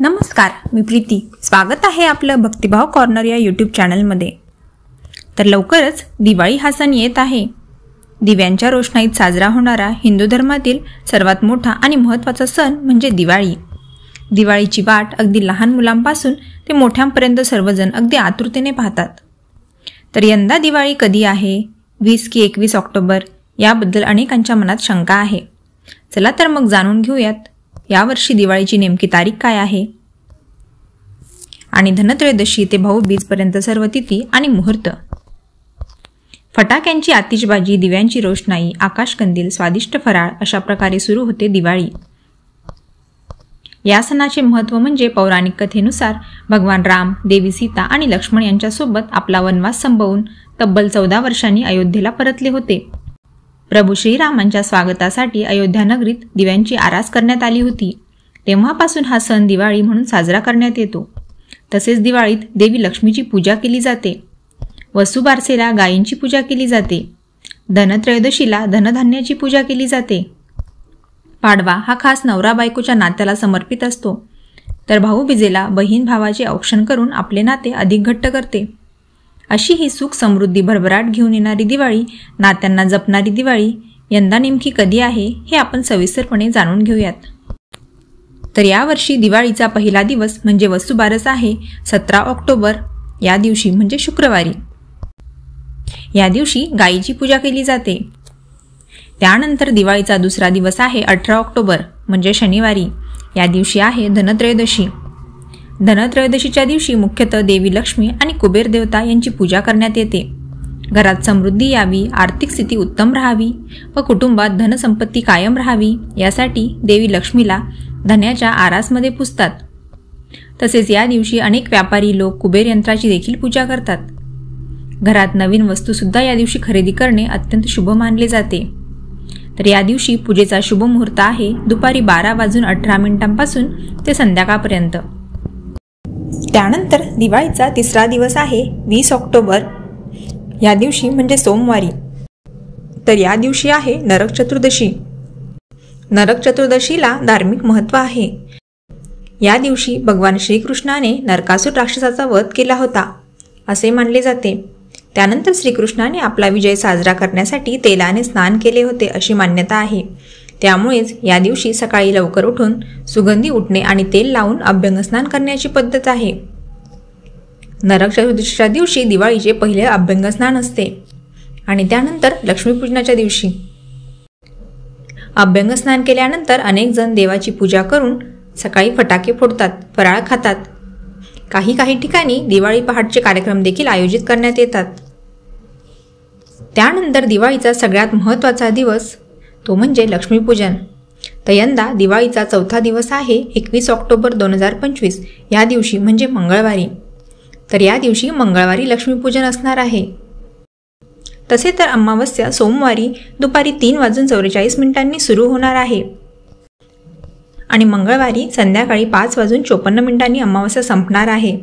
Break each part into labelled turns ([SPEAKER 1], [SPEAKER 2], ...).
[SPEAKER 1] नमस्कार, मी प्रीती. स्वागत आहे आपलं भक्तिभाव कॉर्नर या यूट्यूब चॅनलमध्ये. तर लवकरच दिवाळी हा सण येत आहे. दिव्यांच्या रोषणाईत साजरा होणारा हिंदू धर्मातील सर्वात मोठा आणि महत्त्वाचा सण म्हणजे दिवाळी. दिवाळीची वाट अगदी लहान मुलांपासून ते मोठ्यांपर्यंत सर्वजण अगदी आतुरतेने पाहतात. तर यंदा दिवाळी कधी आहे? 20 की 21 ऑक्टोबर? याबद्दल अनेकांच्या मनात शंका आहे. चला तर मग जाणून घेऊयात यावर्षी दिवाळीची नेमकी तारीख काय आहे आणि धनत्रयोदशी ते भाऊबीजपर्यंत सर्व तिथी आणि मुहूर्त. फटाक्यांची आतिषबाजी, दिव्यांची रोषणाई, आकाशकंदील, स्वादिष्ट फराळ अशा प्रकारे सुरू होते दिवाळी. या सणाचे महत्त्व म्हणजे पौराणिक कथेनुसार भगवान राम, देवी सीता आणि लक्ष्मण यांच्यासोबत आपला वनवास संपवून तब्बल 14 वर्षांनी अयोध्येला परतले होते. प्रभू श्रीरामांच्या स्वागतासाठी अयोध्या नगरीत दिव्यांची आरास करण्यात आली होती. तेव्हापासून हा सण दिवाळी म्हणून साजरा करण्यात येतो. तसेच दिवाळीत देवी लक्ष्मीची पूजा केली जाते. वसुबारसेला गायींची पूजा केली जाते. धनत्रयोदशीला धनधान्याची पूजा केली जाते. पाडवा हा खास नवरा बायकोच्या नात्याला समर्पित असतो. तर भाऊबीजेला बहीण भावाचे औक्षण करून आपले नाते अधिक घट्ट करते. अशी ही सुख समृद्धी भरभराट घेऊन येणारी दिवाळी, नात्यांना जपणारी दिवाळी यंदा नेमकी कधी आहे हे आपण सविस्तरपणे जाणून घेऊयात. तर यावर्षी दिवाळीचा पहिला दिवस म्हणजे वसुबारस आहे 17 ऑक्टोबर. या दिवशी म्हणजे शुक्रवारी. या दिवशी गायीची पूजा केली जाते. त्यानंतर दिवाळीचा दुसरा दिवस आहे 18 ऑक्टोबर म्हणजे शनिवारी. या दिवशी आहे धनत्रयोदशी. धनत्रयोदशीच्या दिवशी मुख्यतः देवी लक्ष्मी आणि कुबेर देवता यांची पूजा करण्यात येते. घरात समृद्धी यावी, आर्थिक स्थिती उत्तम राहावी व कुटुंबात धनसंपत्ती कायम राहावी यासाठी देवी लक्ष्मीला धन्याच्या आरासमध्ये पुजतात. तसेच या दिवशी अनेक व्यापारी लोक कुबेर यंत्राची देखील पूजा करतात. घरात नवीन वस्तूसुद्धा या दिवशी खरेदी करणे अत्यंत शुभ मानले जाते. तर या दिवशी पूजेचा शुभ मुहूर्त आहे दुपारी 12:18 ते संध्याकाळपर्यंत. त्यानंतर दिवाळीचा तिसरा दिवस आहे 20 ऑक्टोबर. या दिवशी म्हणजे सोमवारी. तर या दिवशी आहे नरक चतुर्दशी. नरक चतुर्दशीला धार्मिक महत्त्व आहे. या दिवशी भगवान श्रीकृष्णाने नरकासूर राक्षसाचा वध केला होता असे मानले जाते. त्यानंतर श्रीकृष्णाने आपला विजय साजरा करण्यासाठी तेलाने स्नान केले होते अशी मान्यता आहे. त्यामुळेच या दिवशी सकाळी लवकर उठून सुगंधी उठणे आणि तेल लावून अभ्यंगस्नान करण्याची पद्धत आहे. नरक चतुर्दशीच्या दिवशी दिवाळीचे पहिले अभ्यंगस्नान असते आणि त्यानंतर लक्ष्मीपूजनाच्या दिवशी. अभ्यंगस्नान केल्यानंतर अनेक जण देवाची पूजा करून सकाळी फटाके फोडतात, फराळ खातात. काही ठिकाणी दिवाळी पहाटचे कार्यक्रम देखील आयोजित करण्यात येतात. त्यानंतर दिवाळीचा सगळ्यात महत्त्वाचा दिवस तो म्हणजे लक्ष्मीपूजन. तर यंदा दिवाळीचा चौथा दिवस आहे 21 ऑक्टोबर 2025. या दिवशी म्हणजे मंगळवारी. तर या दिवशी मंगळवारी लक्ष्मीपूजन असणार आहे. तसे तर अमावस्या सोमवारी दुपारी 3:44 सुरू होणार आहे आणि मंगळवारी संध्याकाळी 5:54 अमावस्या संपणार आहे.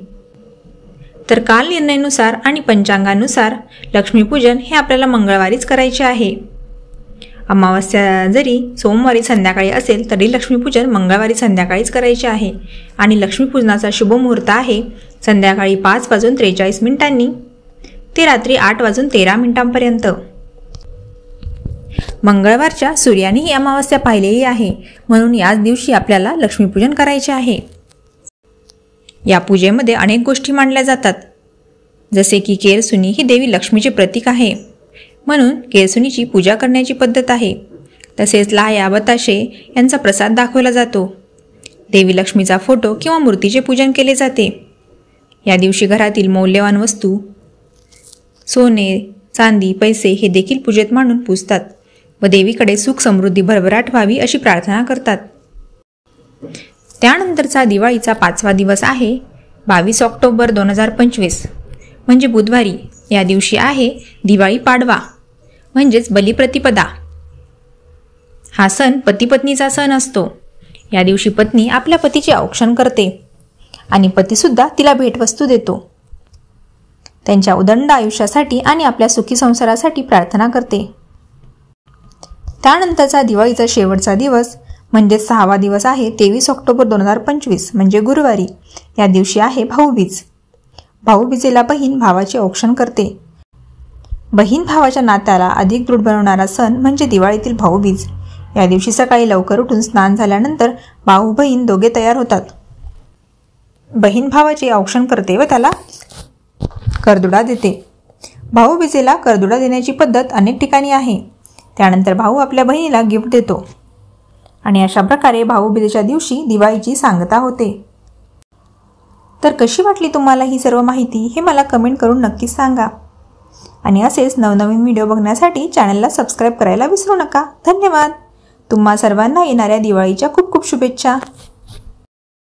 [SPEAKER 1] तर कालनिर्णयानुसार आणि पंचांगानुसार लक्ष्मीपूजन हे आपल्याला मंगळवारीच करायचे आहे. अमावस्या जरी सोमवारी संध्याकाळी असेल तरी लक्ष्मीपूजन मंगळवारी संध्याकाळीच करायचे आहे आणि लक्ष्मीपूजनाचा शुभ मुहूर्त आहे संध्याकाळी 5:43 ते रात्री 8:13 मंगळवारच्या सूर्याने ही अमावस्या पाहिलेली आहे म्हणून याच दिवशी आपल्याला लक्ष्मीपूजन करायचे आहे. या पूजेमध्ये अनेक गोष्टी मांडल्या जातात. जसे की केरसुनी ही देवी लक्ष्मीचे प्रतीक आहे म्हणून केरसुनीची पूजा करण्याची पद्धत आहे. तसेच लाह्या, बताशे यांचा प्रसाद दाखवला जातो. देवी लक्ष्मीचा फोटो किंवा मूर्तीचे पूजन केले जाते. या दिवशी घरातील मौल्यवान वस्तू, सोने, चांदी, पैसे हे देखील पूजेत मांडून पूजतात व देवीकडे सुख समृद्धी भरभराट व्हावी अशी प्रार्थना करतात. त्यानंतरचा दिवाळीचा 5वा दिवस आहे 22 ऑक्टोबर 2025 म्हणजे बुधवारी. या दिवशी आहे दिवाळी पाडवा म्हणजेच बलिप्रतिपदा. हा सण पतीपत्नीचा सण असतो. या दिवशी पत्नी आपल्या पतीचे औक्षण करते आणि पतीसुद्धा तिला भेटवस्तू देतो. त्यांच्या उदंड आयुष्यासाठी आणि आपल्या सुखी संसारासाठी प्रार्थना करते. त्यानंतरचा दिवाळीचा शेवटचा दिवस म्हणजे 6वा दिवस आहे 23 ऑक्टोबर 2025 म्हणजे गुरुवारी. या दिवशी आहे भाऊबीज. भाऊबीजेला बहीण भावाचे औक्षण करते. बहीण भावाच्या नात्याला अधिक दृढ बनवणारा सण म्हणजे दिवाळीतील भाऊबीज. या दिवशी सकाळी लवकर उठून स्नान झाल्यानंतर भाऊ बहीण दोघे तयार होतात. बहीण भावाचे औक्षण करते व त्याला करदुडा देते. भाऊबीजेला करदुडा देण्याची पद्धत अनेक ठिकाणी आहे. त्यानंतर भाऊ आपल्या बहिणीला गिफ्ट देतो आणि अशा प्रकारे भाऊबीजेच्या दिवशी दिवाळीची सांगता होते. तर कशी वाटली तुम्हाला ही सर्व माहिती हे मला कमेंट करून नक्कीच सांगा. आणि असेच नवनवीन व्हिडिओ बघण्यासाठी चॅनलला सबस्क्राईब करायला विसरू नका. धन्यवाद. तुम्हा सर्वांना येणाऱ्या दिवाळीच्या खूप खूप शुभेच्छा.